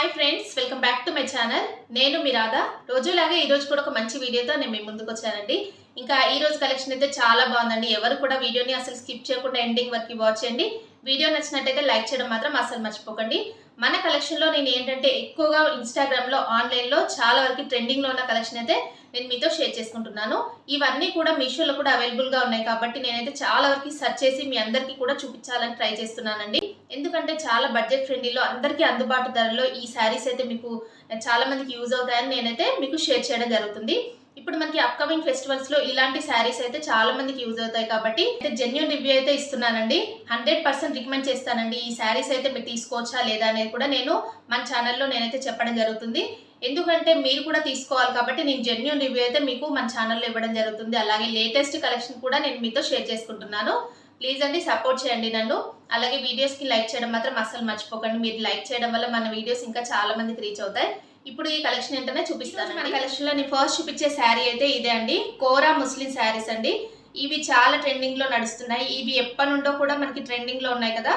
Hi friends, welcome back to my channel. నేను మీ రాధా. రోజులాగే ఈ రోజు కూడా ఒక మంచి వీడియోతో నేను మీ ముందుకు వచ్చానండి. ఇంకా ఈ రోజు కలెక్షన్ అయితే చాలా బాగుందండి. ఎవరు కూడా వీడియోని అసలు స్కిప్ చేయకుండా ఎండింగ్ వరకు వాచ్ చేయండి. వీడియో నచ్చినట్టయితే లైక్ చేయడం మాత్రం అసలు మర్చిపోకండి. మన కలెక్షన్లో నేను ఏంటంటే ఎక్కువగా ఇన్స్టాగ్రామ్లో ఆన్లైన్లో చాలా వరకు ట్రెండింగ్లో ఉన్న కలెక్షన్ అయితే నేను మీతో షేర్ చేసుకుంటున్నాను. ఇవన్నీ కూడా మీషోలో కూడా అవైలబుల్గా ఉన్నాయి కాబట్టి నేనైతే చాలా వరకు సెర్చ్ చేసి మీ అందరికీ కూడా చూపించాలని ట్రై చేస్తున్నానండి. ఎందుకంటే చాలా బడ్జెట్ ఫ్రెండ్లీలో అందరికీ అందుబాటు ధరలో ఈ శారీస్ అయితే మీకు చాలా మందికి యూజ్ అవుతాయని నేనైతే మీకు షేర్ చేయడం జరుగుతుంది. ఇప్పుడు మనకి అప్కమింగ్ ఫెస్టివల్స్ లో ఇలాంటి శారీస్ అయితే చాలా మందికి యూజ్ అవుతాయి కాబట్టి జెన్యూన్ రివ్యూ అయితే ఇస్తున్నానండి. 100% రికమెండ్ చేస్తానండి. ఈ శారీస్ అయితే మీరు తీసుకోవచ్చా లేదా అనేది కూడా నేను మన ఛానల్లో నేనైతే చెప్పడం జరుగుతుంది. ఎందుకంటే మీరు కూడా తీసుకోవాలి కాబట్టి నేను జెన్యూన్ రివ్యూ అయితే మీకు మన ఛానల్లో ఇవ్వడం జరుగుతుంది. అలాగే లేటెస్ట్ కలెక్షన్ కూడా నేను మీతో షేర్ చేసుకుంటున్నాను. ప్లీజ్ అండి, సపోర్ట్ చేయండి నన్ను. అలాగే వీడియోస్కి లైక్ చేయడం మాత్రం అస్సలు మర్చిపోకండి. మీరు లైక్ చేయడం వల్ల మన వీడియోస్ ఇంకా చాలా మందికి రీచ్ అవుతాయి. ఇప్పుడు ఈ కలెక్షన్ ఏంటనే చూపిస్తాను. మన కలెక్షన్ లో నేను ఫస్ట్ చూపించే శారీ అయితే ఇదే అండి. కోరా ముస్లిం శారీస్ అండి. ఇవి చాలా ట్రెండింగ్ లో నడుస్తున్నాయి. ఇవి ఎప్పటి నుండో కూడా మనకి ట్రెండింగ్ లో ఉన్నాయి కదా,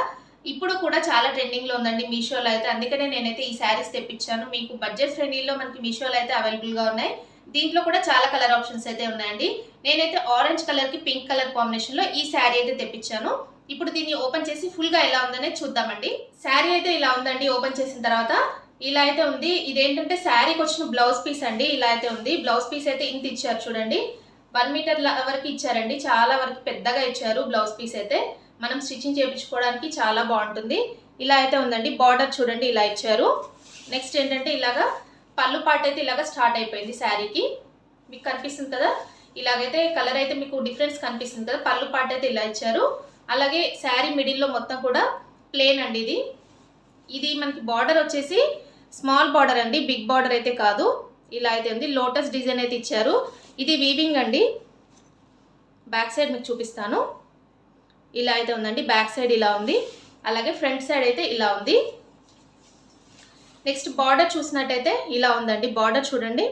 ఇప్పుడు కూడా చాలా ట్రెండింగ్ లో ఉందండి మీషోలో అయితే. అందుకనే నేనైతే ఈ శారీస్ తెప్పించాను. మీకు బడ్జెట్ ఫ్రెండ్లీలో మనకి మీషోలో అయితే అవైలబుల్ గా ఉన్నాయి. దీంట్లో కూడా చాలా కలర్ ఆప్షన్స్ అయితే ఉన్నాయండి. నేనైతే ఆరెంజ్ కలర్ కి పింక్ కలర్ కాంబినేషన్ లో ఈ శారీ అయితే తెప్పించాను. ఇప్పుడు దీన్ని ఓపెన్ చేసి ఫుల్ గా ఎలా ఉందనేది చూద్దామండి. శారీ అయితే ఇలా ఉందండి. ఓపెన్ చేసిన తర్వాత ఇలా అయితే ఉంది. ఇదేంటంటే శారీకి వచ్చిన బ్లౌజ్ పీస్ అండి. ఇలా అయితే ఉంది. బ్లౌజ్ పీస్ అయితే ఇంత ఇచ్చారు చూడండి. 1 మీటర్ వరకు ఇచ్చారండి. చాలా వరకు పెద్దగా ఇచ్చారు బ్లౌజ్ పీస్ అయితే. మనం స్టిచ్చింగ్ చేయించుకోవడానికి చాలా బాగుంటుంది. ఇలా అయితే ఉందండి. బార్డర్ చూడండి ఇలా ఇచ్చారు. నెక్స్ట్ ఏంటంటే ఇలాగా పళ్ళు పార్ట్ అయితే ఇలాగా స్టార్ట్ అయిపోయింది శారీకి. మీకు కనిపిస్తుంది కదా, ఇలాగైతే కలర్ అయితే మీకు డిఫరెన్స్ కనిపిస్తుంది కదా. పళ్ళు పార్ట్ అయితే ఇలా ఇచ్చారు. అలాగే శారీ మిడిల్లో మొత్తం కూడా ప్లేన్ అండి. ఇది మనకి బార్డర్ వచ్చేసి స్మాల్ బార్డర్ అండి, బిగ్ బార్డర్ అయితే కాదు. ఇలా అయితే ఉంది. లోటస్ డిజైన్ అయితే ఇచ్చారు. ఇది వీవింగ్ అండి. బ్యాక్ సైడ్ మీకు చూపిస్తాను. ఇలా అయితే ఉందండి. బ్యాక్ సైడ్ ఇలా ఉంది. అలాగే ఫ్రంట్ సైడ్ అయితే ఇలా ఉంది. నెక్స్ట్ బార్డర్ చూసినట్టయితే ఇలా ఉందండి. బార్డర్ చూడండి.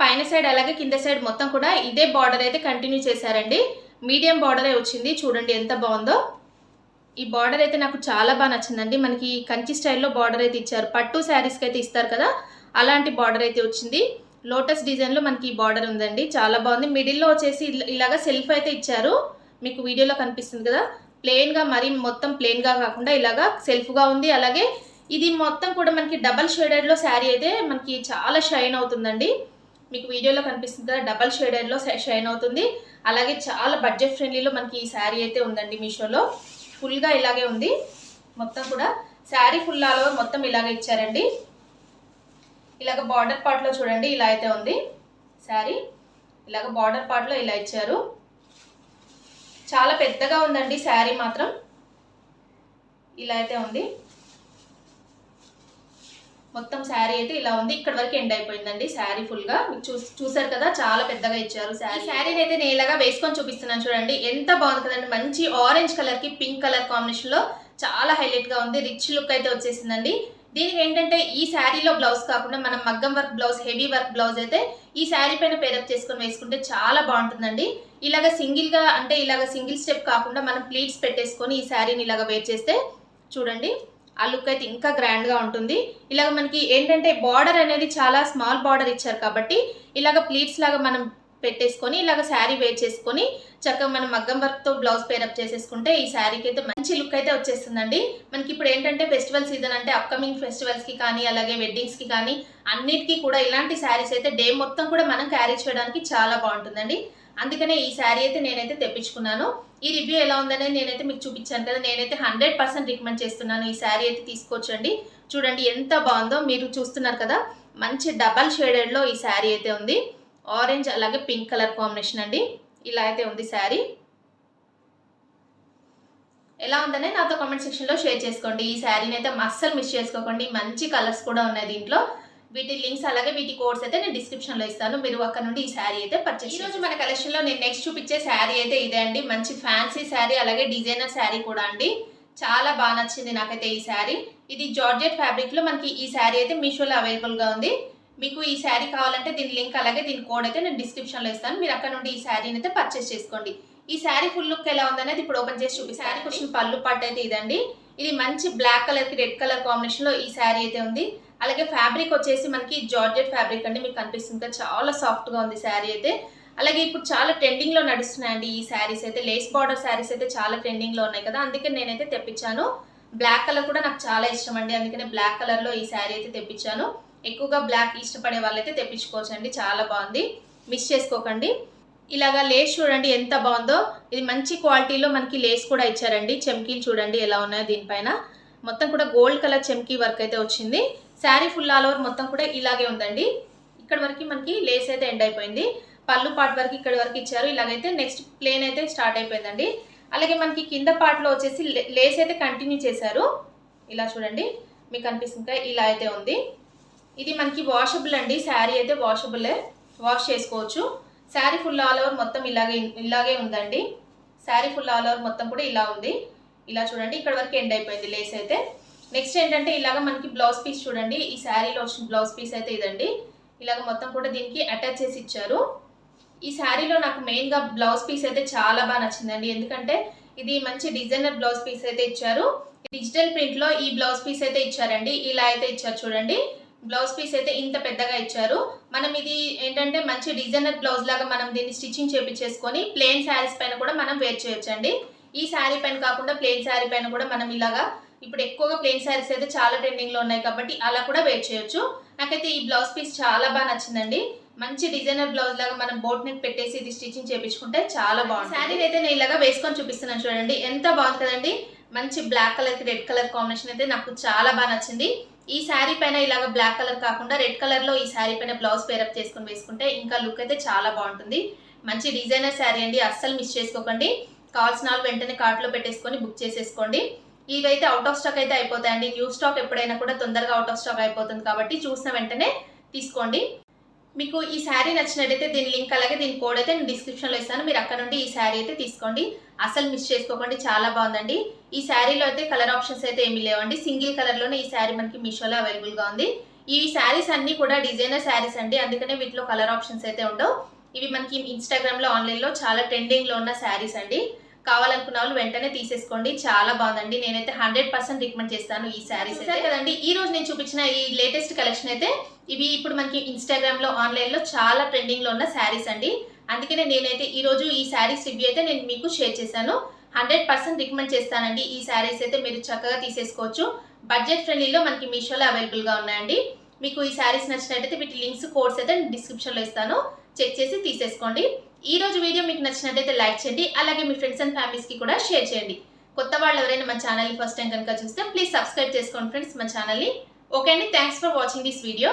పైన సైడ్ అలాగే కింద సైడ్ మొత్తం కూడా ఇదే బార్డర్ అయితే కంటిన్యూ చేశారండి. మీడియం బార్డరే వచ్చింది. చూడండి ఎంత బాగుందో. ఈ బార్డర్ అయితే నాకు చాలా బాగా నచ్చిందండి. మనకి కంచి స్టైల్లో బార్డర్ అయితే ఇచ్చారు. పట్టు శారీస్కి అయితే ఇస్తారు కదా, అలాంటి బార్డర్ అయితే వచ్చింది. లోటస్ డిజైన్లో మనకి ఈ బార్డర్ ఉందండి. చాలా బాగుంది. మిడిల్లో వచ్చేసి ఇలాగా సెల్ఫ్ అయితే ఇచ్చారు. మీకు వీడియోలో కనిపిస్తుంది కదా. ప్లెయిన్గా, మరి మొత్తం ప్లెయిన్గా కాకుండా ఇలాగా సెల్ఫ్గా ఉంది. అలాగే ఇది మొత్తం కూడా మనకి డబల్ షేడెడ్లో శారీ అయితే మనకి చాలా షైన్ అవుతుందండి. మీకు వీడియోలో కనిపిస్తుంది కదా, డబల్ షేడెడ్లో షైన్ అవుతుంది. అలాగే చాలా బడ్జెట్ ఫ్రెండ్లీలో మనకి ఈ శారీ అయితే ఉందండి మీషోలో. ఫుల్గా ఇలాగే ఉంది. మొత్తం కూడా శారీ ఫుల్ ఆల్ ఓవర్ మొత్తం ఇలాగే ఇచ్చారండి. ఇలాగ బార్డర్ పార్ట్లో చూడండి ఇలా అయితే ఉంది శారీ. ఇలాగ బార్డర్ పార్ట్లో ఇలా ఇచ్చారు. చాలా పెద్దగా ఉందండి శారీ మాత్రం. ఇలా అయితే ఉంది. మొత్తం శారీ అయితే ఇలా ఉంది. ఇక్కడ వరకు ఎండ్ అయిపోయిందండి శారీ ఫుల్గా. మీకు చూసారు కదా, చాలా పెద్దగా ఇచ్చారు శారీ. శారీని అయితే నేను ఇలాగా వేసుకొని చూపిస్తున్నాను చూడండి. ఎంత బాగుంది కదండి. మంచి ఆరెంజ్ కలర్కి పింక్ కలర్ కాంబినేషన్లో చాలా హైలైట్గా ఉంది. రిచ్ లుక్ అయితే వచ్చేసిందండి. దీనికి ఏంటంటే ఈ శారీలో బ్లౌజ్ కాకుండా మనం మగ్గం work blouse, heavy work blouse అయితే ఈ శారీ పైన పేరప్ చేసుకొని వేసుకుంటే చాలా బాగుంటుందండి. ఇలాగ సింగిల్గా అంటే ఇలాగ సింగిల్ స్టెప్ కాకుండా మనం ప్లీట్స్ పెట్టేసుకొని ఈ శారీని ఇలాగ వేర్ చేస్తే చూడండి ఆ లుక్ అయితే ఇంకా గ్రాండ్గా ఉంటుంది. ఇలాగ మనకి ఏంటంటే బార్డర్ అనేది చాలా స్మాల్ బార్డర్ ఇచ్చారు కాబట్టి ఇలాగ ప్లీట్స్ లాగా మనం పెట్టేసుకొని ఇలాగ శారీ వేర్ చేసుకొని చక్కగా మనం మగ్గం వర్క్తో బ్లౌజ్ పేరప్ చేసేసుకుంటే ఈ శారీకి అయితే మంచి లుక్ అయితే వచ్చేస్తుందండి. మనకి ఇప్పుడు ఏంటంటే ఫెస్టివల్ సీజన్ అంటే అప్కమింగ్ ఫెస్టివల్స్కి కానీ అలాగే వెడ్డింగ్స్కి కానీ అన్నిటికీ కూడా ఇలాంటి శారీస్ అయితే డే మొత్తం కూడా మనం క్యారీ చేయడానికి చాలా బాగుంటుందండి. అందుకనే ఈ శారీ అయితే నేనైతే తెప్పించుకున్నాను. ఈ రివ్యూ ఎలా ఉందనేది నేనైతే మీకు చూపించాను కదా. నేనైతే 100% రికమెండ్ చేస్తున్నాను. ఈ శారీ అయితే తీసుకోవచ్చండి. చూడండి ఎంత బాగుందో. మీరు చూస్తున్నారు కదా, మంచి డబల్ షేడెడ్లో ఈ శారీ అయితే ఉంది. ఆరెంజ్ అలాగే పింక్ కలర్ కాంబినేషన్ అండి. ఇలా అయితే ఉంది శారీ. ఎలా ఉందనే నాతో కామెంట్ సెక్షన్లో షేర్ చేసుకోండి. ఈ శారీని అయితే అస్సలు మిస్ చేసుకోకండి. మంచి కలర్స్ కూడా ఉన్నాయి దీంట్లో. వీటి లింక్స్ అలాగే వీటి కోడ్స్ అయితే నేను డిస్క్రిప్షన్లో ఇస్తాను. మీరు అక్కడ నుండి ఈ శారీ అయితే పర్చేస్. ఈరోజు మన కలెక్షన్లో నేను నెక్స్ట్ చూపించే శారీ అయితే ఇదే అండి. మంచి ఫ్యాన్సీ శారీ అలాగే డిజైనర్ శారీ కూడా అండి. చాలా బాగా నచ్చింది నాకైతే ఈ శారీ. ఇది జార్జెట్ ఫ్యాబ్రిక్లో మనకి ఈ శారీ అయితే మీషోలో అవైలబుల్గా ఉంది. మీకు ఈ శారీ కావాలంటే దీని లింక్ అలాగే దీని కోడ్ అయితే నేను డిస్క్రిప్షన్లో ఇస్తాను. మీరు అక్కడ నుండి ఈ శారీని అయితే పర్చేస్ చేసుకోండి. ఈ శారీ ఫుల్ లుక్ ఎలా ఉందనేది ఇప్పుడు ఓపెన్ చేసి చూపిస్తాను. శారీ క్వశ్చన్ పళ్ళు పట్టు అయితే ఇదండి. ఇది మంచి బ్లాక్ కలర్కి రెడ్ కలర్ కాంబినేషన్లో ఈ శారీ అయితే ఉంది. అలాగే ఫ్యాబ్రిక్ వచ్చేసి మనకి జార్జెట్ ఫ్యాబ్రిక్ అండి, మీకు కనిపిస్తుంది కదా, చాలా సాఫ్ట్గా ఉంది శారీ అయితే. అలాగే ఇప్పుడు చాలా ట్రెండింగ్లో నడుస్తున్నాయండి ఈ శారీస్ అయితే. లేస్ బార్డర్ శారీస్ అయితే చాలా ట్రెండింగ్లో ఉన్నాయి కదా, అందుకే నేనైతే తెప్పించాను. బ్లాక్ కలర్ కూడా నాకు చాలా ఇష్టం అండి, అందుకనే బ్లాక్ కలర్లో ఈ శారీ అయితే తెప్పించాను. ఎక్కువగా బ్లాక్ ఇష్టపడే వాళ్ళైతే తెప్పించుకోవచ్చండి, చాలా బాగుంది, మిస్ చేసుకోకండి. ఇలాగా లేస్ చూడండి ఎంత బాగుందో, ఇది మంచి క్వాలిటీలో మనకి లేస్ కూడా ఇచ్చారండి. చెమ్కీలు చూడండి ఎలా ఉన్నాయో, దీనిపైన మొత్తం కూడా గోల్డ్ కలర్ చెమ్కీ వర్క్ అయితే వచ్చింది. శారీ ఫుల్ ఆల్ ఓవర్ మొత్తం కూడా ఇలాగే ఉందండి. ఇక్కడ వరకు మనకి లేస్ అయితే ఎండ్ అయిపోయింది, పళ్ళు పార్ట్ వరకు ఇక్కడ వరకు ఇచ్చారు. ఇలాగైతే నెక్స్ట్ ప్లేన్ అయితే స్టార్ట్ అయిపోయిందండి. అలాగే మనకి కింద పార్ట్లో వచ్చేసి లేస్ అయితే కంటిన్యూ చేశారు. ఇలా చూడండి మీకు అనిపిస్తుంది, ఇలా అయితే ఉంది. ఇది మనకి వాషబుల్ అండి, శారీ అయితే వాషబులే, వాష్ చేసుకోవచ్చు. శారీ ఫుల్ ఆల్ ఓవర్ మొత్తం ఇలాగే ఉందండి. శారీ ఫుల్ ఆల్ ఓవర్ మొత్తం కూడా ఇలా ఉంది. ఇలా చూడండి ఇక్కడ వరకు ఎండ్ అయిపోయింది లేస్ అయితే. నెక్స్ట్ ఏంటంటే ఇలాగ మనకి బ్లౌజ్ పీస్ చూడండి, ఈ శారీలో వచ్చిన బ్లౌజ్ పీస్ అయితే ఇదండి. ఇలాగ మొత్తం కూడా దీనికి అటాచ్ చేసి ఇచ్చారు. ఈ శారీలో నాకు మెయిన్గా బ్లౌజ్ పీస్ అయితే చాలా బాగా నచ్చిందండి, ఎందుకంటే ఇది మంచి డిజైనర్ బ్లౌజ్ పీస్ అయితే ఇచ్చారు. డిజిటల్ ప్రింట్లో ఈ బ్లౌజ్ పీస్ అయితే ఇచ్చారండి. ఇలా అయితే ఇచ్చారు చూడండి, బ్లౌజ్ పీస్ అయితే ఇంత పెద్దగా ఇచ్చారు. మనం ఇది ఏంటంటే మంచి డిజైనర్ బ్లౌజ్ లాగా మనం దీన్ని స్టిచ్చింగ్ చేపించేసుకొని ప్లెయిన్ శారీస్ పైన కూడా మనం వేర్ చేయొచ్చండి. ఈ శారీ పైన కాకుండా ప్లెయిన్ శారీ పైన కూడా మనం ఇలాగా, ఇప్పుడు ఎక్కువగా ప్లెయిన్ శారీస్ అయితే చాలా ట్రెండింగ్లో ఉన్నాయి కాబట్టి అలా కూడా వేర్ చేయొచ్చు. నాకైతే ఈ బ్లౌజ్ పీస్ చాలా బాగా నచ్చిందండి. మంచి డిజైనర్ బ్లౌజ్ లాగా మనం బోట్ నెక్ పెట్టేసి ఇది స్టిచ్చింగ్ చేయించుకుంటే చాలా బాగుంది. శారీ అయితే నేను ఇలాగా వేసుకొని చూపిస్తున్నాను చూడండి, ఎంత బాగుంది కదండి. మంచి బ్లాక్ కలర్కి రెడ్ కలర్ కాంబినేషన్ అయితే నాకు చాలా బాగా నచ్చింది. ఈ శారీ పైన ఇలాగ బ్లాక్ కలర్ కాకుండా రెడ్ కలర్లో ఈ శారీ పైన బ్లౌజ్ పేరప్ చేసుకొని వేసుకుంటే ఇంకా లుక్ అయితే చాలా బాగుంటుంది. మంచి డిజైనర్ శారీ అండి, అస్సలు మిస్ చేసుకోకండి. కావాల్సిన వాళ్ళు వెంటనే కార్ట్లో పెట్టేసుకొని బుక్ చేసేసుకోండి. ఇవైతే అవుట్ ఆఫ్ స్టాక్ అయితే అయిపోతాయండి. న్యూ స్టాక్ ఎప్పుడైనా కూడా తొందరగా అవుట్ ఆఫ్ స్టాక్ అయిపోతుంది కాబట్టి చూసిన వెంటనే తీసుకోండి. మీకు ఈ శారీ నచ్చినట్టయితే దీని లింక్ అలాగే దీని కోడ్ అయితే నేను డిస్క్రిప్షన్లో ఇస్తాను, మీరు అక్కడ నుండి ఈ శారీ అయితే తీసుకోండి. అసలు మిస్ చేసుకోకండి, చాలా బాగుందండి. ఈ శారీలో అయితే కలర్ ఆప్షన్స్ అయితే ఏమీ లేవండి, సింగిల్ కలర్లోనే ఈ శారీ మనకి మీషోలో అవైలబుల్గా ఉంది. ఈ శారీస్ అన్నీ కూడా డిజైనర్ శారీస్ అండి, అందుకనే వీటిలో కలర్ ఆప్షన్స్ అయితే ఉండవు. ఇవి మనకి ఇన్స్టాగ్రామ్లో ఆన్లైన్లో చాలా ట్రెండింగ్లో ఉన్న శారీస్ అండి. కావాలనుకున్న వాళ్ళు వెంటనే తీసేసుకోండి, చాలా బాగుందండి. నేనైతే 100% రికమెండ్ చేస్తాను ఈ శారీస్ అయితే కదండి. ఈ రోజు నేను చూపించిన ఈ లేటెస్ట్ కలెక్షన్ అయితే ఇవి ఇప్పుడు మనకి ఇన్స్టాగ్రామ్లో ఆన్లైన్లో చాలా ట్రెండింగ్లో ఉన్న శారీస్ అండి. అందుకనే నేనైతే ఈరోజు ఈ శారీస్ రివ్యూ అయితే నేను మీకు షేర్ చేశాను. 100% రికమెండ్ చేస్తానండి. ఈ శారీస్ అయితే మీరు చక్కగా తీసేసుకోవచ్చు. బడ్జెట్ ఫ్రెండ్లీలో మనకి మీషోలో అవైలబుల్గా ఉన్నాయండి. మీకు ఈ శారీస్ నచ్చినట్టయితే వీటి లింక్స్ కోడ్స్ అయితే నేను డిస్క్రిప్షన్లో ఇస్తాను, చెక్ చేసి తీసేసుకోండి. ఈ రోజు వీడియో మీకు నచ్చినట్టయితే లైక్ చేయండి, అలాగే మీ ఫ్రెండ్స్ అండ్ ఫ్యామిలీస్కి కూడా షేర్ చేయండి. కొత్త వాళ్ళు ఎవరైనా మన ఛానల్ని ఫస్ట్ టైం కనుక చూస్తే ప్లీజ్ సబ్స్క్రైబ్ చేసుకోండి ఫ్రెండ్స్ మన ఛానల్ని. ఓకే అండి, thanks for watching this video.